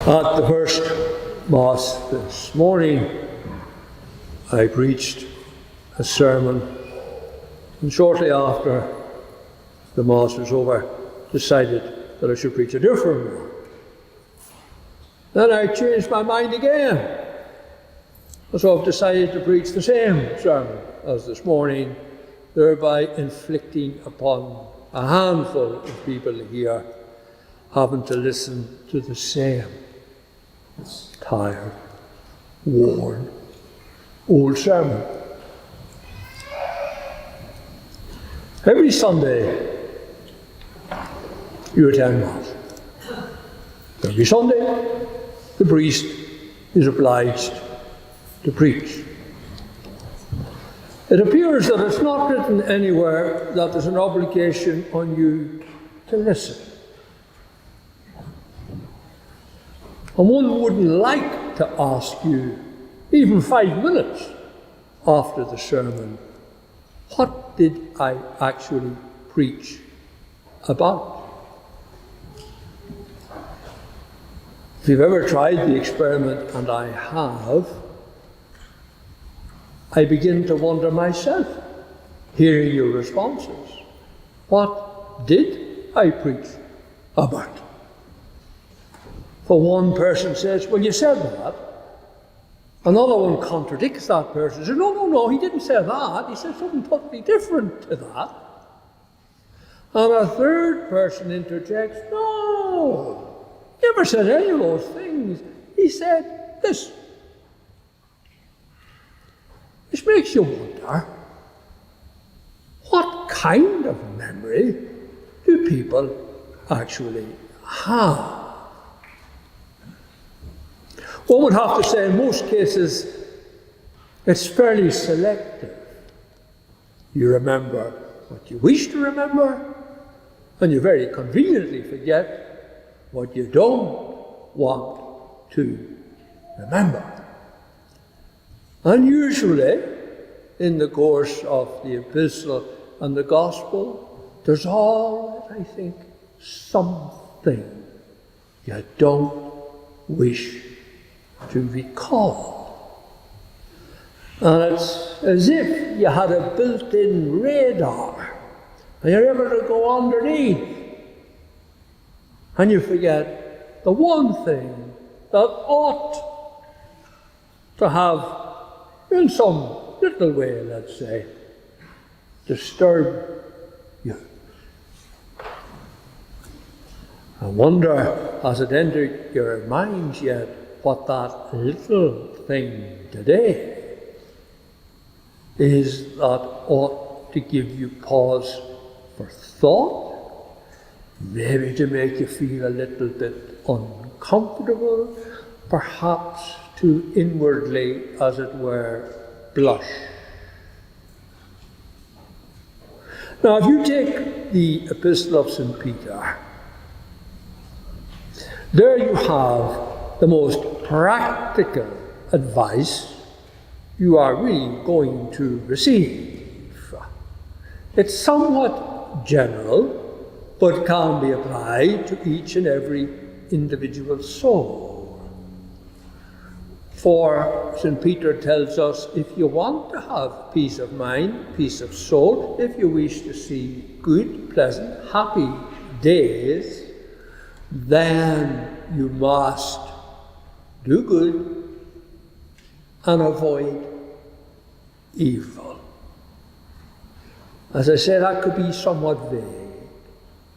At the first Mass this morning, I preached a sermon, and shortly after the Mass was over, decided that I should preach a different one. Then I changed my mind again, so I've decided to preach the same sermon as this morning, thereby inflicting upon a handful of people here having to listen to the same tired, worn, old sermon. Every Sunday you attend Mass. Every Sunday the priest is obliged to preach. It appears that it's not written anywhere that there's an obligation on you to listen. And one wouldn't like to ask you, even 5 minutes after the sermon, what did I actually preach about? If you've ever tried the experiment, and I have, I begin to wonder myself, hearing your responses. What did I preach about? For one person says, well, you said that. Another one contradicts that person. Says, no, he didn't say that. He said something totally different to that. And a third person interjects, no, he never said any of those things. He said this. Which makes you wonder, what kind of memory do people actually have? One would have to say in most cases it's fairly selective. You remember what you wish to remember, and you very conveniently forget what you don't want to remember. And usually, in the course of the epistle and the gospel, there's always, I think, something you don't wish to recall. And it's as if you had a built-in radar, and you're able to go underneath, and you forget the one thing that ought to have, in some little way, let's say, disturb you. I wonder, has it entered your minds yet what that little thing today is that ought to give you pause for thought, maybe to make you feel a little bit uncomfortable, perhaps to inwardly, as it were, blush. Now, if you take the Epistle of St. Peter, there you have the most practical advice you are really going to receive. It's somewhat general, but can be applied to each and every individual soul. For St. Peter tells us, if you want to have peace of mind, peace of soul, if you wish to see good, pleasant, happy days, then you must do good and avoid evil. As I say, that could be somewhat vague.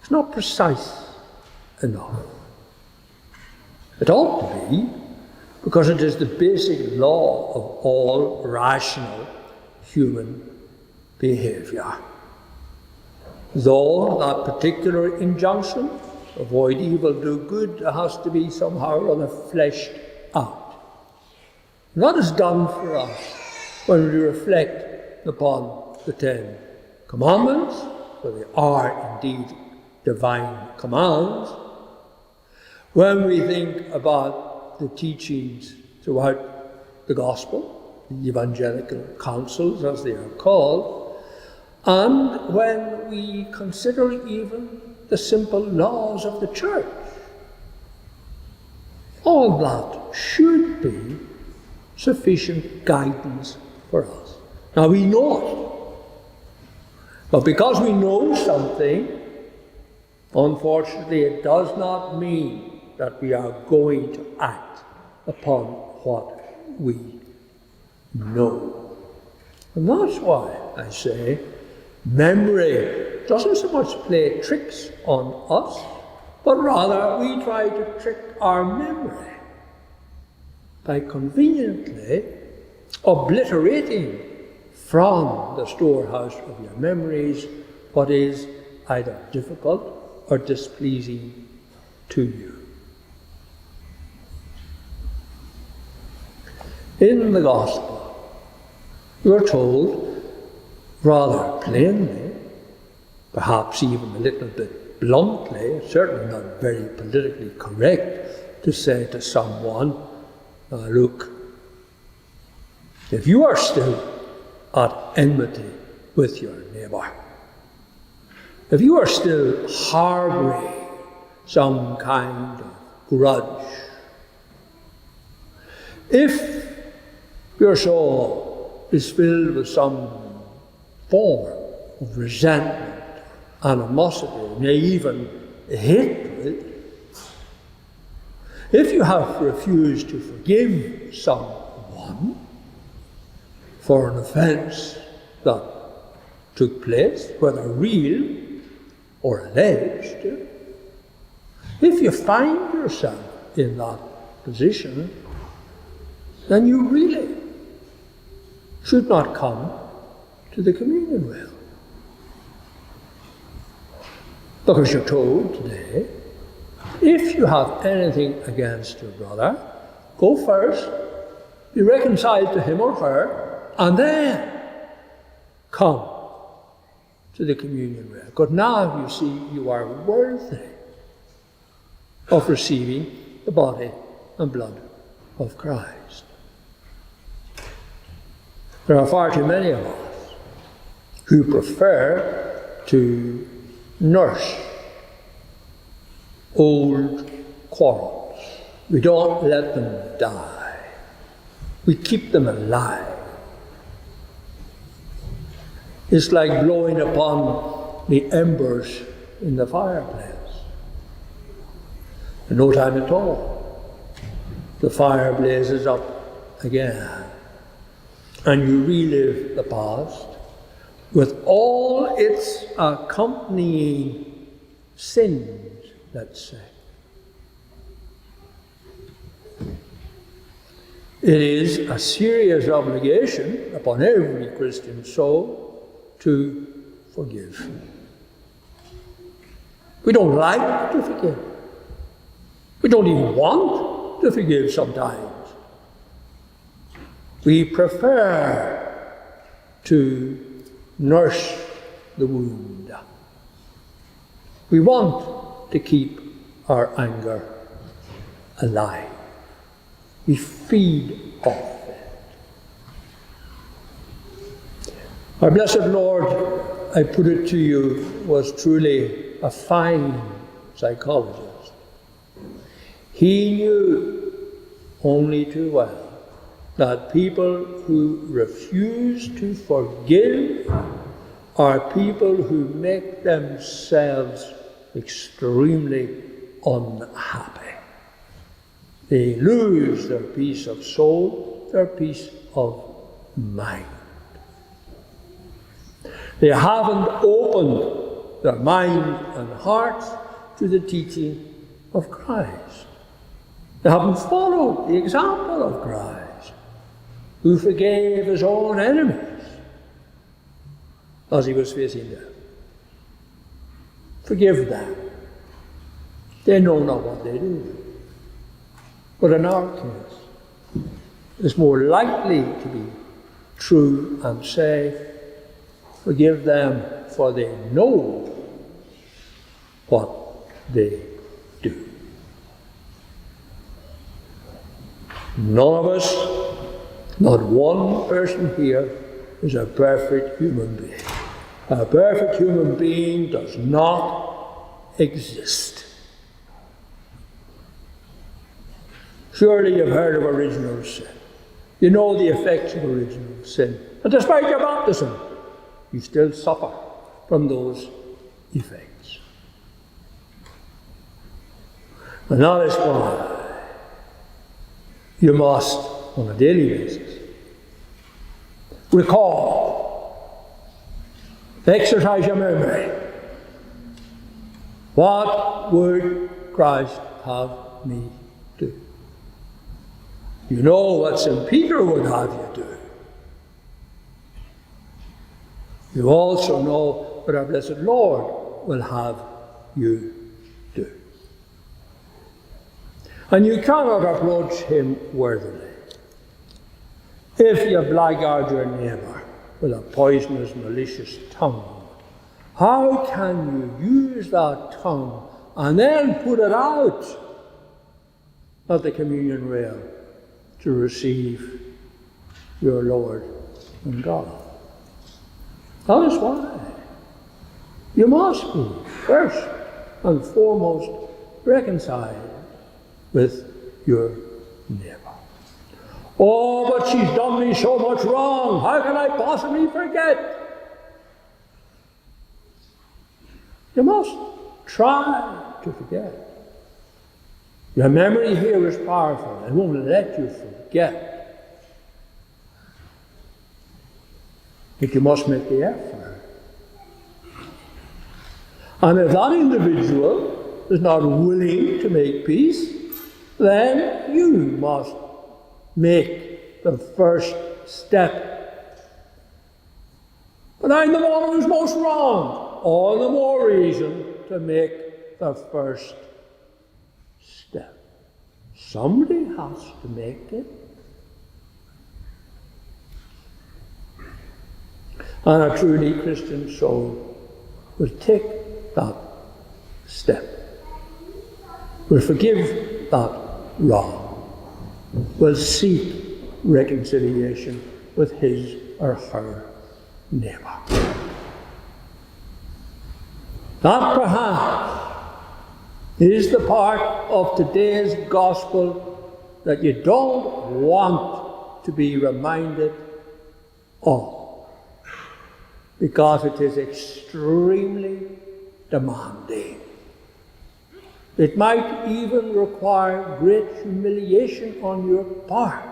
It's not precise enough. It ought to be, because it is the basic law of all rational human behavior. Though that particular injunction, avoid evil, do good, has to be somehow or other fleshed out. And that is done for us when we reflect upon the 10 Commandments, for they are indeed divine commands. When we think about the teachings throughout the Gospel, the evangelical counsels as they are called, and when we consider even the simple laws of the Church, all that should be sufficient guidance for us. Now we know it, but because we know something, unfortunately it does not mean that we are going to act upon what we know. And that's why I say memory doesn't so much play tricks on us, but rather we try to trick our memory by conveniently obliterating from the storehouse of your memories what is either difficult or displeasing to you. In the Gospel, we're told rather plainly, perhaps even a little bit bluntly, certainly not very politically correct, to say to someone, look, if you are still at enmity with your neighbour, if you are still harbouring some kind of grudge, if your soul is filled with some form of resentment, animosity, nay, even hatred, if you have refused to forgive someone for an offence that took place, whether real or alleged, if you find yourself in that position, then you really should not come to the communion rail. Because you're told today, if you have anything against your brother, go first, be reconciled to him or her, and then come to the communion rail. Because now you see you are worthy of receiving the body and blood of Christ. There are far too many of us who prefer to nurse old quarrels. We don't let them die. We keep them alive. It's like blowing upon the embers in the fireplace. In no time at all, the fire blazes up again, and you relive the past with all its accompanying sins, let's say. It is a serious obligation upon every Christian soul to forgive. We don't like to forgive. We don't even want to forgive sometimes. We prefer to nurse the wound. We want to keep our anger alive. We feed off it. Our blessed Lord, I put it to you, was truly a fine psychologist. He knew only too well that people who refuse to forgive are people who make themselves extremely unhappy. They lose their peace of soul, their peace of mind. They haven't opened their mind and hearts to the teaching of Christ. They haven't followed the example of Christ, who forgave his own enemies as he was facing death. Forgive them. They know not what they do. But in our case, it's more likely to be true and say, forgive them, for they know what they do. None of us, not one person here, is a perfect human being. A perfect human being does not exist. Surely you've heard of original sin. You know the effects of original sin. And despite your baptism, you still suffer from those effects. And that is why you must, on a daily basis, recall, exercise your memory. What would Christ have me do? You know what St. Peter would have you do. You also know what our blessed Lord will have you do. And you cannot approach him worthily if you blackguard your neighbour with a poisonous, malicious tongue. How can you use that tongue and then put it out at the communion rail to receive your Lord and God? That is why you must be first and foremost reconciled with your neighbour. Oh, but she's done me so much wrong. How can I possibly forget? You must try to forget. Your memory here is powerful. It won't let you forget. But you must make the effort. And if that individual is not willing to make peace, then you must make the first step. But I'm the one who's most wrong. All the more reason to make the first step. Somebody has to make it. And a truly Christian soul will take that step, will forgive that wrong, will seek reconciliation with his or her neighbour. That perhaps is the part of today's gospel that you don't want to be reminded of, because it is extremely demanding. It might even require great humiliation on your part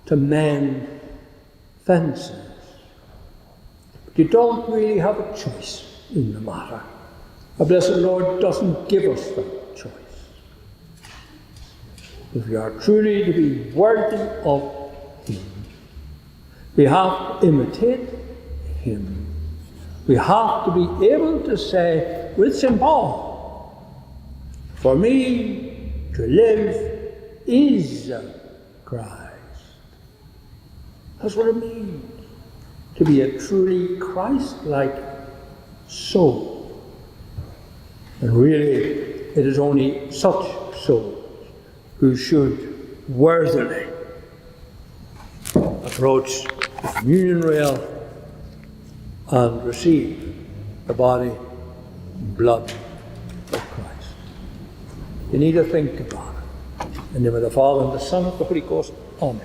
to mend fences. But you don't really have a choice in the matter. The blessed Lord doesn't give us that choice. If we are truly to be worthy of him, we have to imitate him. We have to be able to say with St. Paul, for me to live is Christ. That's what it means to be a truly Christ-like soul. And really, it is only such souls who should worthily approach the communion rail and receive the body and blood of Christ. You need to think about it. In the name of the Father, and the Son, and the Holy Ghost. Amen.